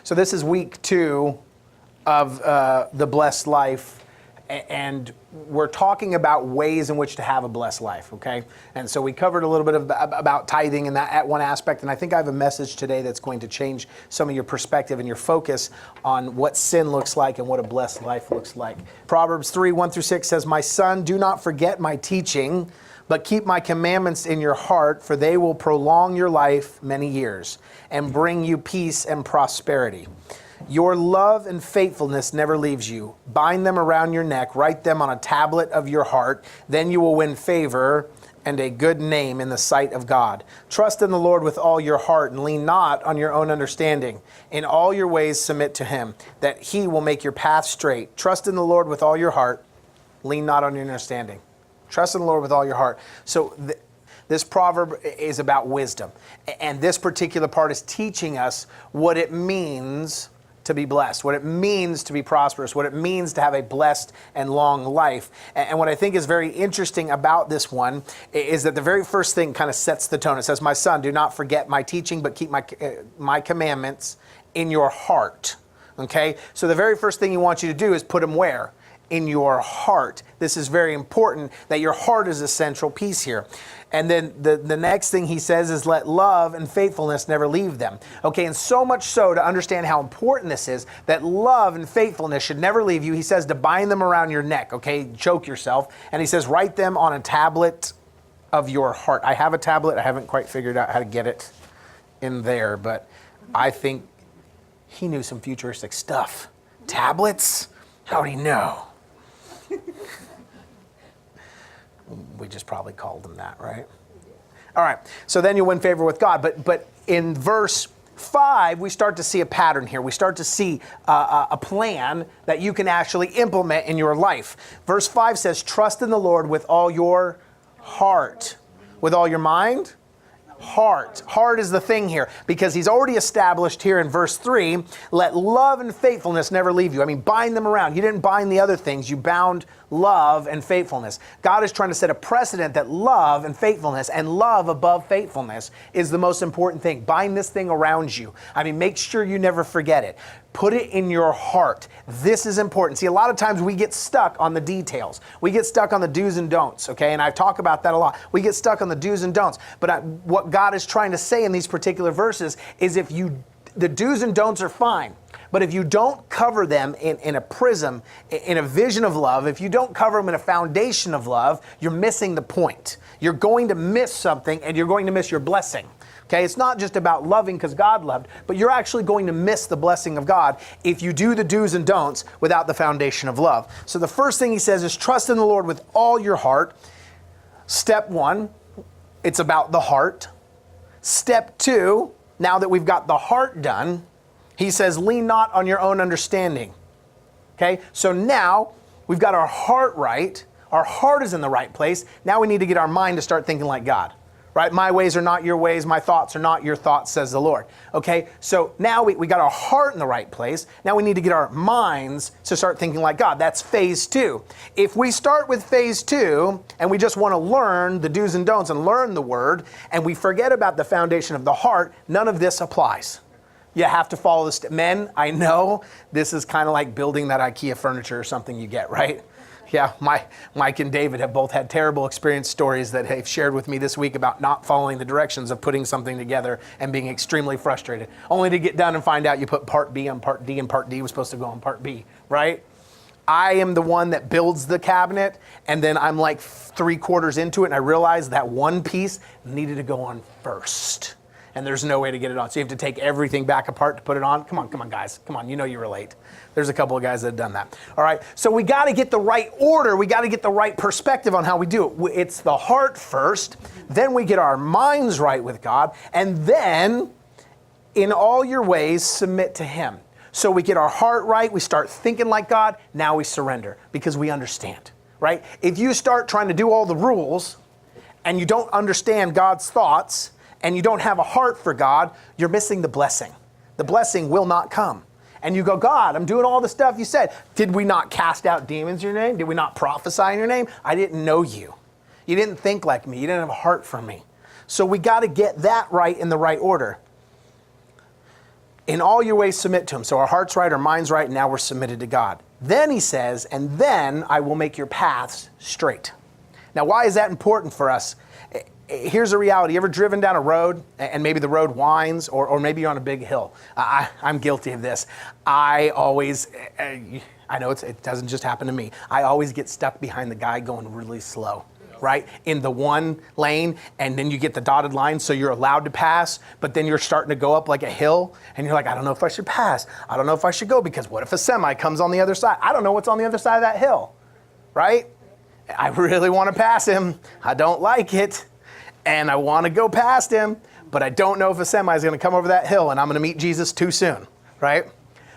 So this is week 2 of the blessed life, and we're talking about ways in which to have a blessed life, okay? And so we covered a little bit about tithing and that at one aspect, and I think I have a message today that's going to change some of your perspective and your focus on what sin looks like and what a blessed life looks like. Proverbs 3:1-6 says, "My son, do not forget my teaching, but keep my commandments in your heart, for they will prolong your life many years and bring you peace and prosperity. Your love and faithfulness never leaves you. Bind them around your neck, write them on a tablet of your heart. Then you will win favor and a good name in the sight of God. Trust in the Lord with all your heart and lean not on your own understanding. In all your ways submit to him, that he will make your path straight. Trust in the Lord with all your heart. Lean not on your understanding." Trust in the Lord with all your heart. So this proverb is about wisdom. And this particular part is teaching us what it means to be blessed, what it means to be prosperous, what it means to have a blessed and long life. And what I think is very interesting about this one is that the very first thing kind of sets the tone. It says, "My son, do not forget my teaching, but keep my commandments in your heart." Okay? So the very first thing he wants you to do is put them where? In your heart. This is very important, that your heart is a central piece here. And then the next thing he says is, "Let love and faithfulness never leave them." Okay, and so much so to understand how important this is, that love and faithfulness should never leave you. He says to bind them around your neck, okay, choke yourself. And he says, write them on a tablet of your heart. I have a tablet. I haven't quite figured out how to get it in there, but I think he knew some futuristic stuff. Tablets? How'd he know? We just probably called them that, right? All right, so then you win favor with God. But in verse 5, we start to see a pattern here. We start to see a plan that you can actually implement in your life. Verse 5 says, "Trust in the Lord with all your heart." With all your mind? Heart. Heart is the thing here, because he's already established here in verse 3, "Let love and faithfulness never leave you." I mean, bind them around. You didn't bind the other things. You bound love and faithfulness. God is trying to set a precedent that love and faithfulness, and love above faithfulness, is the most important thing. Bind this thing around you. I mean, make sure you never forget it. Put it in your heart. This is important. See, a lot of times we get stuck on the details. We get stuck on the do's and don'ts, okay? And I talk about that a lot. We get stuck on the do's and don'ts. But what God is trying to say in these particular verses is, the do's and don'ts are fine. But if you don't cover them in a prism, in a vision of love, if you don't cover them in a foundation of love, you're missing the point. You're going to miss something, and you're going to miss your blessing. Okay, it's not just about loving because God loved, but you're actually going to miss the blessing of God if you do the do's and don'ts without the foundation of love. So the first thing he says is trust in the Lord with all your heart. Step 1, it's about the heart. Step 2, now that we've got the heart done, he says lean not on your own understanding. Okay, so now we've got our heart right. Our heart is in the right place. Now we need to get our mind to start thinking like God. Right? My ways are not your ways. My thoughts are not your thoughts, says the Lord. Okay, so now we got our heart in the right place. Now we need to get our minds to start thinking like God. That's phase 2. If we start with phase 2 and we just want to learn the do's and don'ts and learn the word, and we forget about the foundation of the heart, none of this applies. You have to follow the men, I know this is kind of like building that IKEA furniture or something you get, right? Yeah, Mike and David have both had terrible experience stories that they've shared with me this week about not following the directions of putting something together and being extremely frustrated, only to get done and find out you put part B on part D and part D was supposed to go on part B, right? I am the one that builds the cabinet, and then I'm like 3/4 into it, and I realize that one piece needed to go on first. And there's no way to get it on. So you have to take everything back apart to put it on. Come on, guys. Come on, you know you relate. There's a couple of guys that have done that. All right, so we got to get the right order. We got to get the right perspective on how we do it. It's the heart first, then we get our minds right with God, and then in all your ways submit to him. So we get our heart right, we start thinking like God, now we surrender because we understand, right? If you start trying to do all the rules and you don't understand God's thoughts, and you don't have a heart for God, you're missing the blessing. The blessing will not come. And you go, God, I'm doing all the stuff you said. Did we not cast out demons in your name? Did we not prophesy in your name? I didn't know you. You didn't think like me. You didn't have a heart for me. So we got to get that right in the right order. In all your ways submit to him. So our heart's right, our mind's right, and now we're submitted to God. Then he says, and then I will make your paths straight. Now, why is that important for us? Here's a reality. You ever driven down a road and maybe the road winds, or maybe you're on a big hill? I'm guilty of this. I know it doesn't just happen to me. I always get stuck behind the guy going really slow, right? In the one lane, and then you get the dotted line, so you're allowed to pass, but then you're starting to go up like a hill, and you're like, I don't know if I should pass. I don't know if I should go, because what if a semi comes on the other side? I don't know what's on the other side of that hill, right? I really want to pass him. I don't like it. And I want to go past him, but I don't know if a semi is going to come over that hill and I'm going to meet Jesus too soon, right?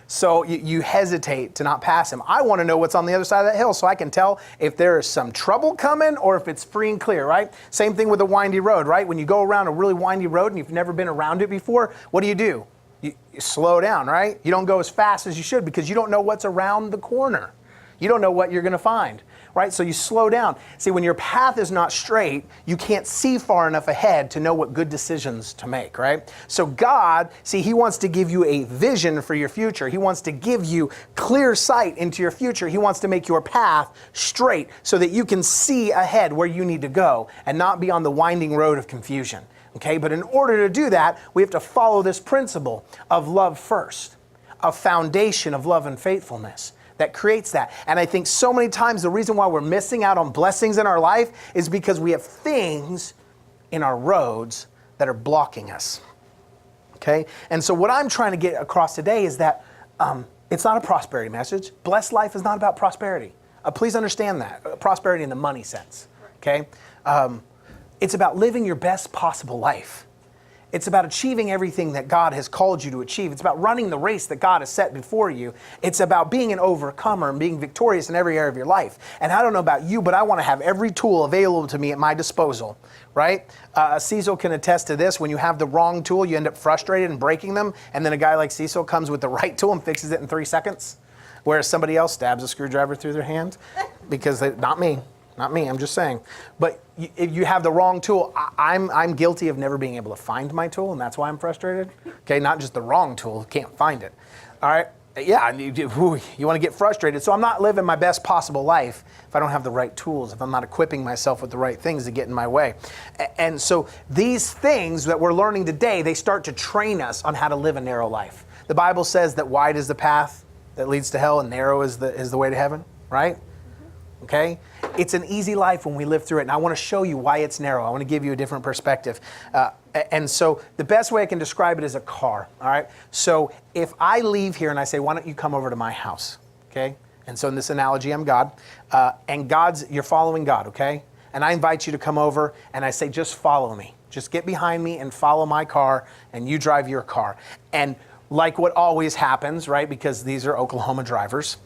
So you hesitate to not pass him. I want to know what's on the other side of that hill so I can tell if there is some trouble coming or if it's free and clear, right? Same thing with a windy road, right? When you go around a really windy road and you've never been around it before, what do? You slow down, right? You don't go as fast as you should because you don't know what's around the corner. You don't know what you're going to find, right? So you slow down. See, when your path is not straight, you can't see far enough ahead to know what good decisions to make, right? So God, see, he wants to give you a vision for your future. He wants to give you clear sight into your future. He wants to make your path straight so that you can see ahead where you need to go and not be on the winding road of confusion, okay? But in order to do that, we have to follow this principle of love first, a foundation of love and faithfulness that creates that. And I think so many times the reason why we're missing out on blessings in our life is because we have things in our roads that are blocking us. Okay? And so what I'm trying to get across today is that it's not a prosperity message. Blessed life is not about prosperity. Please understand that. Prosperity in the money sense. Okay? It's about living your best possible life. It's about achieving everything that God has called you to achieve. It's about running the race that God has set before you. It's about being an overcomer and being victorious in every area of your life. And I don't know about you, but I want to have every tool available to me at my disposal, right? Cecil can attest to this. When you have the wrong tool, you end up frustrated and breaking them. And then a guy like Cecil comes with the right tool and fixes it in 3 seconds. Whereas somebody else stabs a screwdriver through their hand because not me, I'm just saying. But if you have the wrong tool, I'm guilty of never being able to find my tool, and that's why I'm frustrated. Okay, not just the wrong tool, can't find it. All right, yeah, you want to get frustrated. So I'm not living my best possible life if I don't have the right tools, if I'm not equipping myself with the right things to get in my way. And so these things that we're learning today, they start to train us on how to live a narrow life. The Bible says that wide is the path that leads to hell and narrow is the way to heaven, right? Okay? It's an easy life when we live through it, and I want to show you why it's narrow. I want to give you a different perspective. And so the best way I can describe it is a car, all right? So if I leave here and I say, why don't you come over to my house, okay? And so in this analogy, I'm God, and you're following God, okay? And I invite you to come over, and I say, just follow me. Just get behind me and follow my car, and you drive your car. And like what always happens, right, because these are Oklahoma drivers,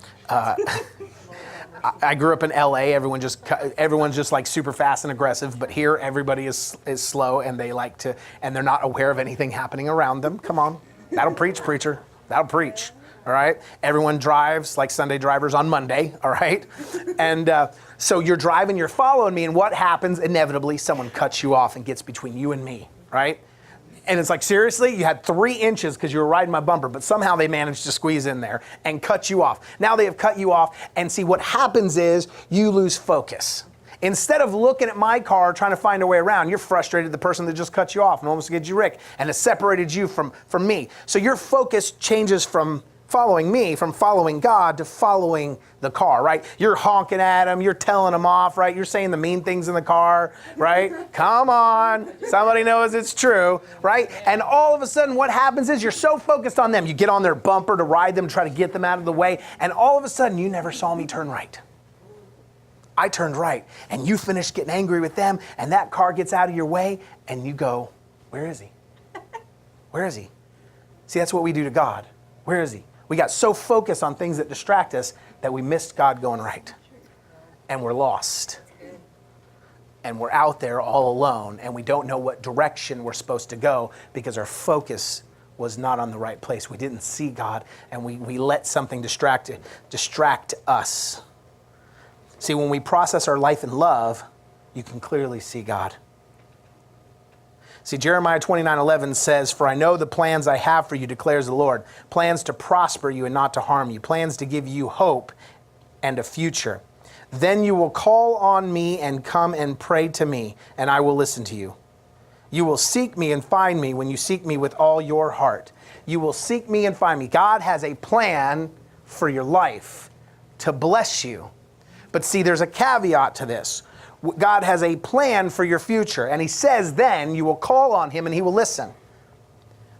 I grew up in LA. Everyone's just like super fast and aggressive, but here everybody is slow and they're not aware of anything happening around them. Come on, that'll preach, preacher. That'll preach. All right. Everyone drives like Sunday drivers on Monday. All right. And so you're driving, you're following me, and what happens? Inevitably, someone cuts you off and gets between you and me. Right. And it's like, seriously, you had 3 inches because you were riding my bumper, but somehow they managed to squeeze in there and cut you off. Now they have cut you off, and see, what happens is you lose focus. Instead of looking at my car trying to find a way around, you're frustrated at the person that just cut you off and almost gets you wrecked and has separated you from me. So your focus changes from following me, from following God to following the car, right? You're honking at them, you're telling them off, right? You're saying the mean things in the car, right? Come on, somebody knows it's true, right? And all of a sudden what happens is you're so focused on them, you get on their bumper to ride them, try to get them out of the way, and all of a sudden you never saw me turn right. I turned right, and you finished getting angry with them, and that car gets out of your way, and you go, where is he? Where is he? See, that's what we do to God. Where is he? We got so focused on things that distract us that we missed God going right. And we're lost. And we're out there all alone, and we don't know what direction we're supposed to go because our focus was not on the right place. We didn't see God, and we let something distract us. See, when we process our life in love, you can clearly see God. See, Jeremiah 29:11 says, "For I know the plans I have for you, declares the Lord, plans to prosper you and not to harm you, plans to give you hope and a future. Then you will call on me and come and pray to me, and I will listen to you. You will seek me and find me when you seek me with all your heart." You will seek me and find me. God has a plan for your life to bless you. But see, there's a caveat to this. God has a plan for your future. And he says then you will call on him and he will listen.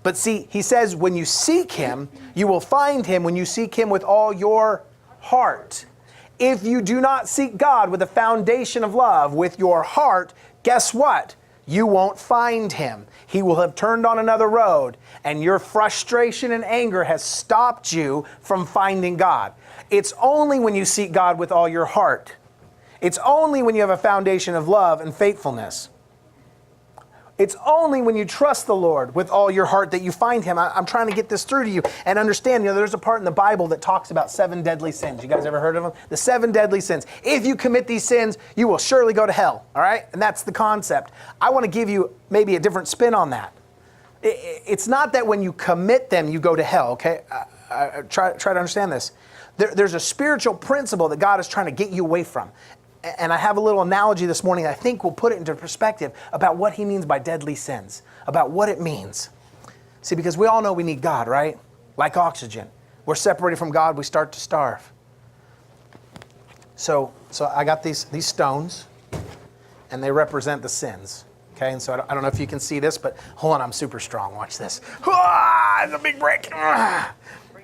But see, he says when you seek him, you will find him when you seek him with all your heart. If you do not seek God with a foundation of love, with your heart, guess what? You won't find him. He will have turned on another road, and your frustration and anger has stopped you from finding God. It's only when you seek God with all your heart. It's only when you have a foundation of love and faithfulness. It's only when you trust the Lord with all your heart that you find him. I'm trying to get this through to you and understand, there's a part in the Bible that talks about 7 deadly sins. You guys ever heard of them? The 7 deadly sins. If you commit these sins, you will surely go to hell. All right? And that's the concept. I want to give you maybe a different spin on that. It's not that when you commit them, you go to hell, okay? Try to understand this. There's a spiritual principle that God is trying to get you away from. And I have a little analogy this morning I think will put it into perspective about what he means by deadly sins, about what it means. See, because we all know we need God, right? Like oxygen. We're separated from God, we start to starve. So I got these stones, and they represent the sins. Okay, and so I don't know if you can see this, but hold on, I'm super strong. Watch this. It's a big brick. I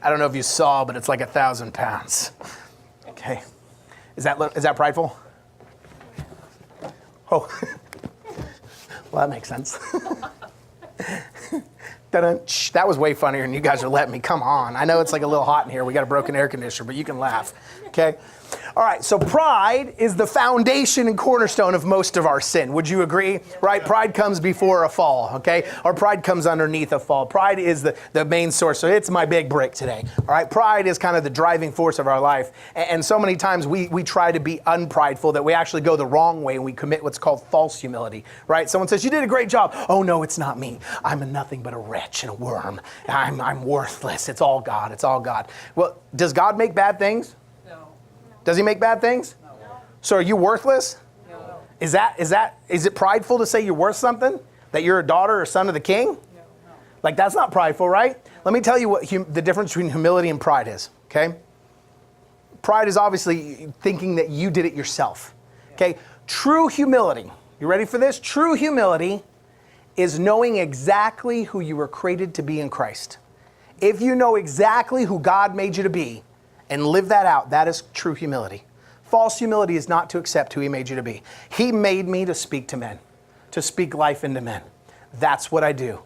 don't know if you saw, but it's like 1,000 pounds. Okay. Is that prideful? Oh, well, that makes sense. That was way funnier than you guys are letting me. Come on. I know it's like a little hot in here. We got a broken air conditioner, but you can laugh. Okay? All right, so pride is the foundation and cornerstone of most of our sin. Would you agree? Right? Pride comes before a fall, okay? Or pride comes underneath a fall. Pride is the main source. So it's my big brick today. All right? Pride is kind of the driving force of our life. And so many times we try to be unprideful that we actually go the wrong way and we commit what's called false humility, right? Someone says, "You did a great job." "Oh, no, it's not me. I'm nothing but a wretch and a worm. I'm worthless. It's all God. It's all God." Well, does God make bad things? Does he make bad things? No. So are you worthless? No. Is it prideful to say you're worth something? That you're a daughter or son of the king? No. Like, that's not prideful, right? Let me tell you what the difference between humility and pride is, okay? Pride is obviously thinking that you did it yourself, okay? True humility, you ready for this? True humility is knowing exactly who you were created to be in Christ. If you know exactly who God made you to be, and live that out, that is true humility. False humility is not to accept who he made you to be. He made me to speak to men, to speak life into men. That's what I do.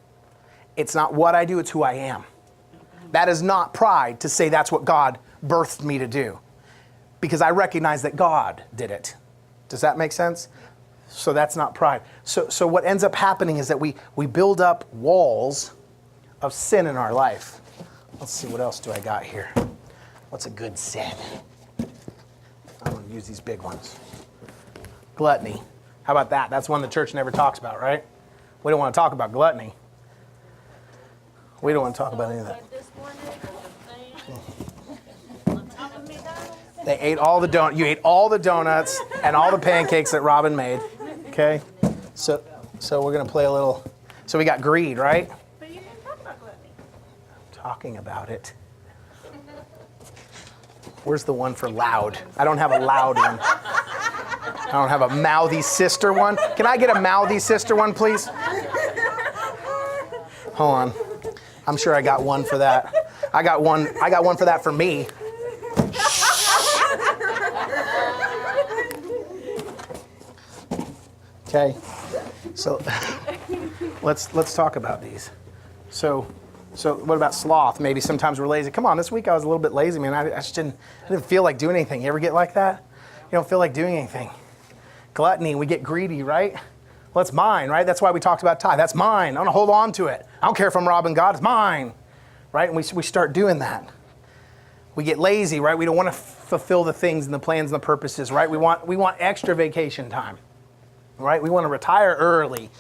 It's not what I do, it's who I am. That is not pride to say that's what God birthed me to do, because I recognize that God did it. Does that make sense? So that's not pride. So what ends up happening is that we build up walls of sin in our life. Let's see, what else do I got here? What's a good sin? I'm going to use these big ones. Gluttony. How about that? That's one the church never talks about, right? We don't want to talk about gluttony. We don't want to talk about any of that. They ate all the donuts. You ate all the donuts and all the pancakes that Robin made. Okay? So we're going to play a little. So we got greed, right? But you didn't talk about gluttony. Talking about it. Where's the one for loud? I don't have a loud one. I don't have a mouthy sister one. Can I get a mouthy sister one, please? Hold on. I'm sure I got one for that. I got one for that for me. Okay. So let's talk about these. So what about sloth? Maybe sometimes we're lazy. Come on, this week I was a little bit lazy, man. I didn't feel like doing anything. You ever get like that? You don't feel like doing anything. Gluttony, we get greedy, right? Well, it's mine, right? That's why we talked about tithe. That's mine. I'm going to hold on to it. I don't care if I'm robbing God. It's mine, right? And we start doing that. We get lazy, right? We don't want to fulfill the things and the plans and the purposes, right? We want extra vacation time, right? We want to retire early.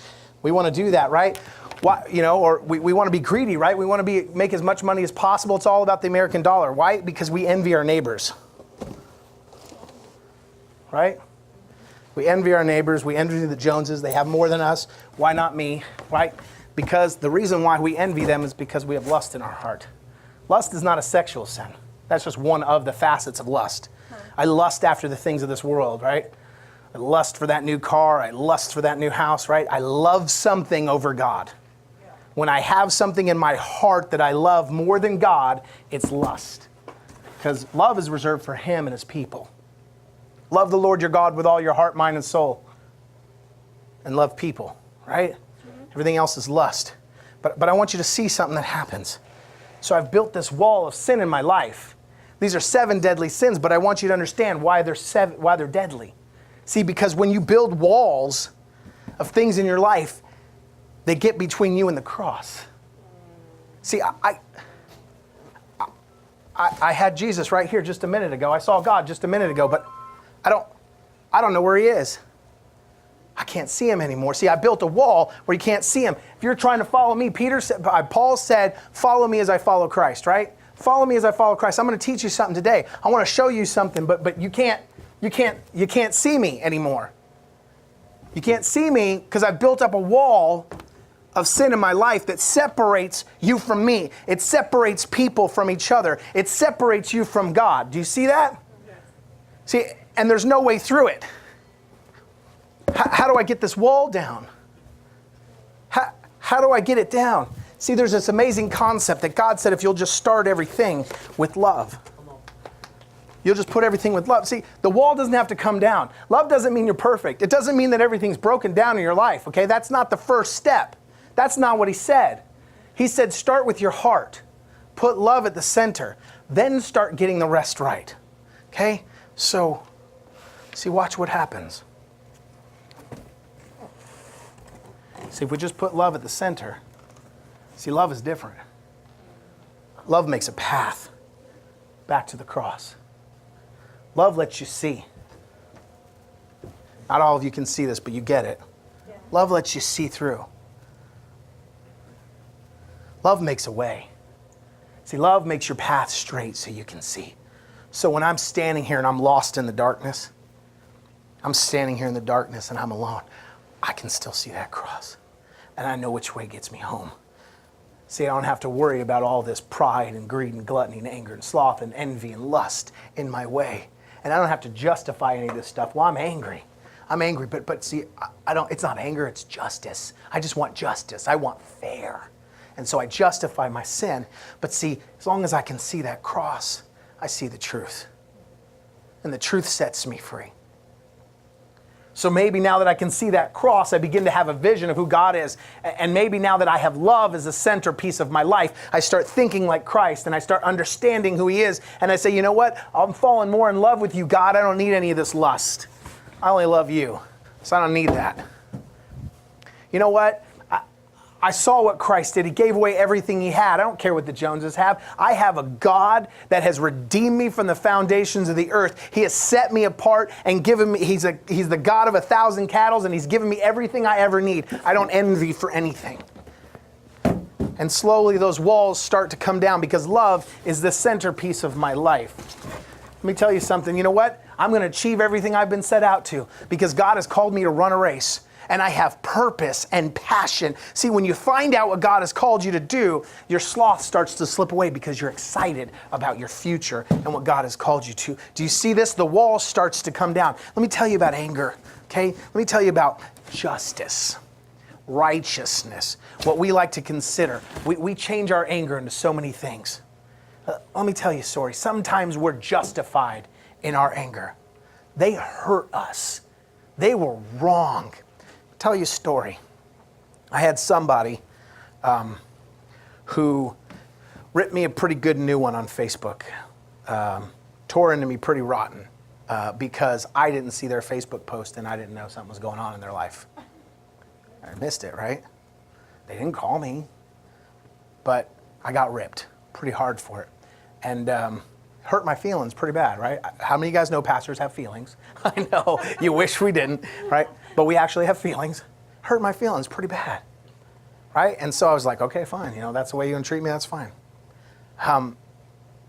We want to do that, right? Why, or we want to be greedy, right? We want to make as much money as possible. It's all about the American dollar. Why? Because we envy our neighbors. Right? We envy our neighbors. We envy the Joneses. They have more than us. Why not me? Right? Because the reason why we envy them is because we have lust in our heart. Lust is not a sexual sin. That's just one of the facets of lust. I lust after the things of this world, right? I lust for that new car. I lust for that new house, right? I love something over God. When I have something in my heart that I love more than God, it's lust. Because love is reserved for Him and His people. Love the Lord your God with all your heart, mind, and soul. And love people, right? Everything else is lust. But I want you to see something that happens. So I've built this wall of sin in my life. These are 7 deadly sins, but I want you to understand why they're deadly. See, because when you build walls of things in your life, they get between you and the cross. See, I had Jesus right here just a minute ago. I saw God just a minute ago, but I don't know where He is. I can't see Him anymore. See, I built a wall where you can't see Him. If you're trying to follow me, Paul said, follow me as I follow Christ, right? Follow me as I follow Christ. I'm going to teach you something today. I want to show you something, but you can't see me anymore. You can't see me because I've built up a wall of sin in my life that separates you from me. It separates people from each other. It separates you from God. Do you see that? Yes. See, and there's no way through it. How do I get this wall down? How do I get it down? See, there's this amazing concept that God said if you'll just start everything with love. You'll just put everything with love. See, the wall doesn't have to come down. Love doesn't mean you're perfect. It doesn't mean that everything's broken down in your life, okay? That's not the first step. That's not what He said. He said start with your heart. Put love at the center. Then start getting the rest right. Okay? So, see, watch what happens. See, if we just put love at the center, see, love is different. Love makes a path back to the cross. Love lets you see. Not all of you can see this, but you get it. Yeah. Love lets you see through. Love makes a way. See, love makes your path straight so you can see. So when I'm standing here and I'm lost in the darkness, I'm standing here in the darkness and I'm alone, I can still see that cross. And I know which way gets me home. See, I don't have to worry about all this pride and greed and gluttony and anger and sloth and envy and lust in my way. And I don't have to justify any of this stuff. Well, I'm angry. But see, it's not anger, it's justice. I just want justice. I want fair. And so I justify my sin. But see, as long as I can see that cross, I see the truth. And the truth sets me free. So maybe now that I can see that cross, I begin to have a vision of who God is. And maybe now that I have love as a centerpiece of my life, I start thinking like Christ and I start understanding who He is. And I say, you know what? I'm falling more in love with you, God. I don't need any of this lust. I only love you. So I don't need that. You know what? I saw what Christ did. He gave away everything He had. I don't care what the Joneses have. I have a God that has redeemed me from the foundations of the earth. He has set me apart and given me, He's the God of 1,000 cattle, and He's given me everything I ever need. I don't envy for anything. And slowly those walls start to come down because love is the centerpiece of my life. Let me tell you something. You know what? I'm going to achieve everything I've been set out to because God has called me to run a race. And I have purpose and passion. See, when you find out what God has called you to do, your sloth starts to slip away because you're excited about your future and what God has called you to. Do you see this? The wall starts to come down. Let me tell you about anger, okay? Let me tell you about justice, righteousness, what we like to consider. We change our anger into so many things. Let me tell you a story. Sometimes we're justified in our anger. They hurt us. They were wrong. Tell you a story. I had somebody who ripped me a pretty good new one on Facebook, tore into me pretty rotten because I didn't see their Facebook post and I didn't know something was going on in their life. I missed it, right? They didn't call me, but I got ripped pretty hard for it. And hurt my feelings pretty bad, right? How many of you guys know pastors have feelings? I know, you wish we didn't, right? But we actually have feelings. hurt my feelings pretty bad, right? And so I was like, okay, fine. That's the way you're going to treat me. That's fine.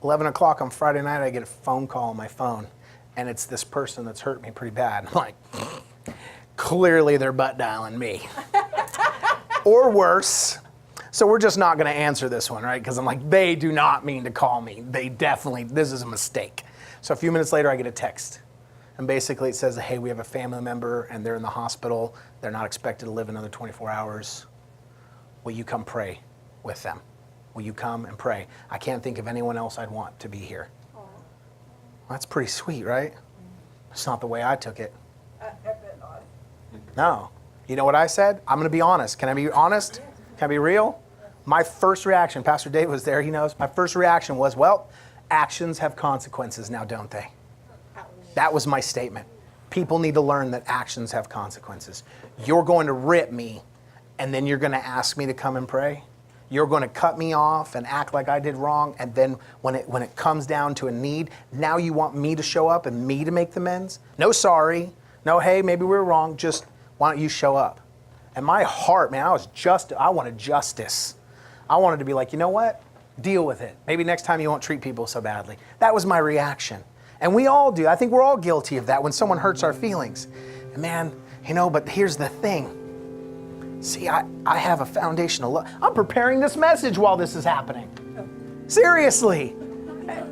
11 o'clock on Friday night, I get a phone call on my phone, and it's this person that's hurt me pretty bad. I'm like, clearly they're butt dialing me. Or worse. So we're just not going to answer this one, right? Because I'm like, they do not mean to call me. This is a mistake. So a few minutes later, I get a text. And basically it says, hey, we have a family member and they're in the hospital. They're not expected to live another 24 hours. Will you come pray with them? Will you come and pray? I can't think of anyone else I'd want to be here. Well, that's pretty sweet, right? It's not the way I took it. No. You know what I said? I'm going to be honest. Can I be honest? Can I be real? My first reaction, Pastor Dave was there, he knows. My first reaction was, well, actions have consequences now, don't they? That was my statement. People need to learn that actions have consequences. You're going to rip me, and then you're going to ask me to come and pray? You're going to cut me off and act like I did wrong, and then when it comes down to a need, now you want me to show up and me to make the amends? No sorry. No, hey, maybe we were wrong. Just why don't you show up? And my heart, man, I wanted justice. I wanted to be like, you know what? Deal with it. Maybe next time you won't treat people so badly. That was my reaction. And we all do. I think we're all guilty of that when someone hurts our feelings. And man, but here's the thing. See, I have a foundation of love. I'm preparing this message while this is happening. Seriously.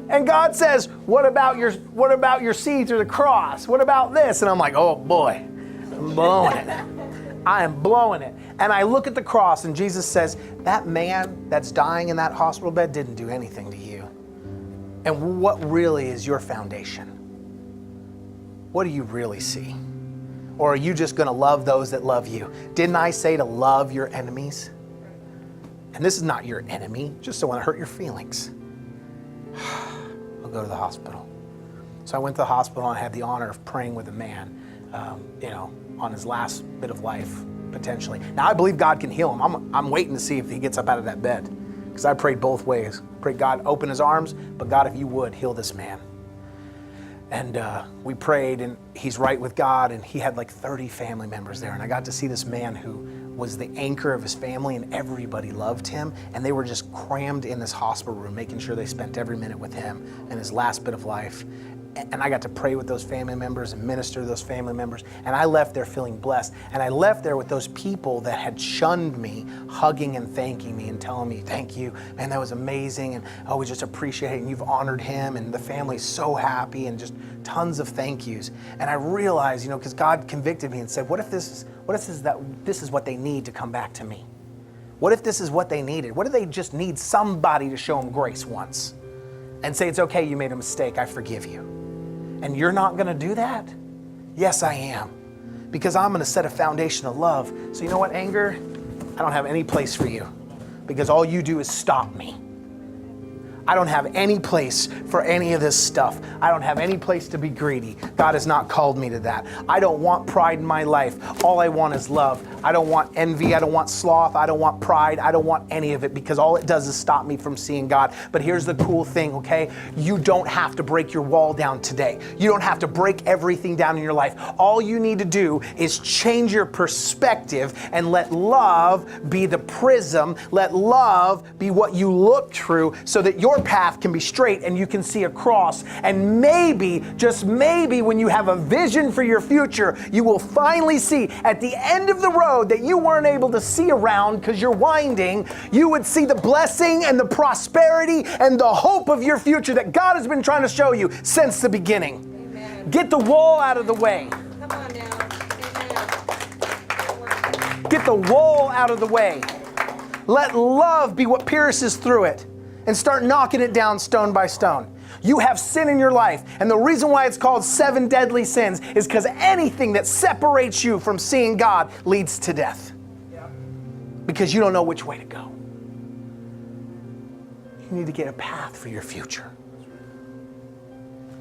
And God says, what about your seed through the cross? What about this? And I'm like, oh boy, I'm blowing it. I am blowing it. And I look at the cross and Jesus says, that man that's dying in that hospital bed didn't do anything to you. And what really is your foundation? What do you really see? Or are you just going to love those that love you? Didn't I say to love your enemies? And this is not your enemy, just the one that hurt your feelings. I'll go to the hospital. So I went to the hospital and I had the honor of praying with a man, on his last bit of life, potentially. Now I believe God can heal him. I'm waiting to see if he gets up out of that bed. Because I prayed both ways. Prayed God open his arms, but God, if you would, heal this man. And we prayed, and he's right with God, and he had like 30 family members there. And I got to see this man who was the anchor of his family, and everybody loved him. And they were just crammed in this hospital room, making sure they spent every minute with him in his last bit of life. And I got to pray with those family members and minister to those family members. And I left there feeling blessed. And I left there with those people that had shunned me, hugging and thanking me and telling me, thank you, man, that was amazing. And we just appreciate it. And you've honored him. And the family's so happy, and just tons of thank yous. And I realized, because God convicted me and said, what if this is what they need to come back to me? What if this is what they needed? What if they just need somebody to show them grace once and say, it's okay, you made a mistake, I forgive you. And you're not going to do that? Yes, I am. Because I'm going to set a foundation of love. So you know what, anger? I don't have any place for you. Because all you do is stop me. I don't have any place for any of this stuff. I don't have any place to be greedy. God has not called me to that. I don't want pride in my life. All I want is love. I don't want envy. I don't want sloth. I don't want pride. I don't want any of it, because all it does is stop me from seeing God. But here's the cool thing, okay? You don't have to break your wall down today. You don't have to break everything down in your life. All you need to do is change your perspective and let love be the prism. Let love be what you look through, so that your path can be straight and you can see across. And maybe, just maybe, when you have a vision for your future, you will finally see at the end of the road that you weren't able to see around because you're winding, you would see the blessing and the prosperity and the hope of your future that God has been trying to show you since the beginning. Amen. Get the wall out of the way. Come on now. Amen. Get the wall out of the way. Let love be what pierces through it. And start knocking it down stone by stone. You have sin in your life. And the reason why it's called 7 deadly sins is because anything that separates you from seeing God leads to death. Yeah. Because you don't know which way to go. You need to get a path for your future.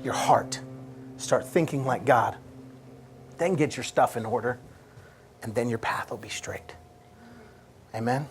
Your heart. Start thinking like God. Then get your stuff in order. And then your path will be straight. Amen?